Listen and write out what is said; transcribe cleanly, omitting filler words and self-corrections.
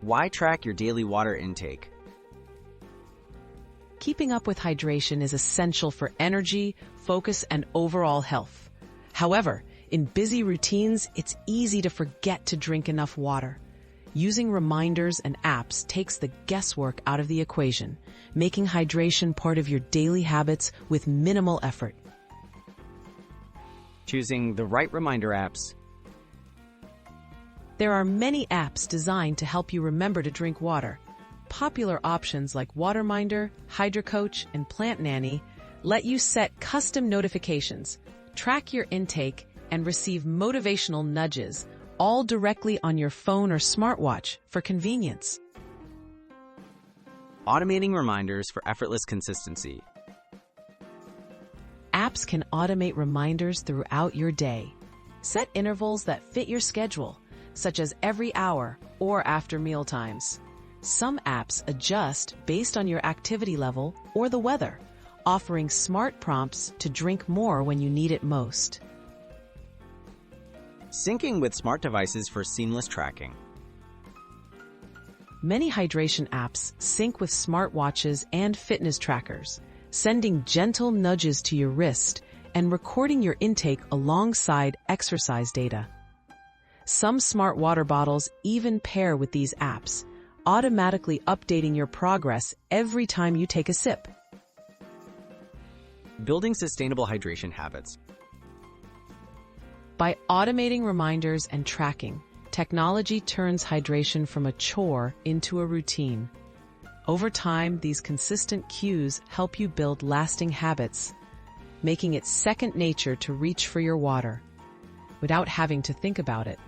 Why track your daily water intake? Keeping up with hydration is essential for energy, focus, and overall health. However, in busy routines, it's easy to forget to drink enough water. Using reminders and apps takes the guesswork out of the equation, making hydration part of your daily habits with minimal effort. Choosing the right reminder apps. There are many apps designed to help you remember to drink water. Popular options like Waterminder, HydroCoach, and Plant Nanny let you set custom notifications, track your intake, and receive motivational nudges, all directly on your phone or smartwatch for convenience. Automating reminders for effortless consistency. Apps can automate reminders throughout your day. Set intervals that fit your schedule, such as every hour or after meal times. Some apps adjust based on your activity level or the weather, offering smart prompts to drink more when you need it most. Syncing with smart devices for seamless tracking. Many hydration apps sync with smartwatches and fitness trackers, sending gentle nudges to your wrist and recording your intake alongside exercise data. Some smart water bottles even pair with these apps, automatically updating your progress every time you take a sip. Building sustainable hydration habits. By automating reminders and tracking, technology turns hydration from a chore into a routine. Over time, these consistent cues help you build lasting habits, making it second nature to reach for your water without having to think about it.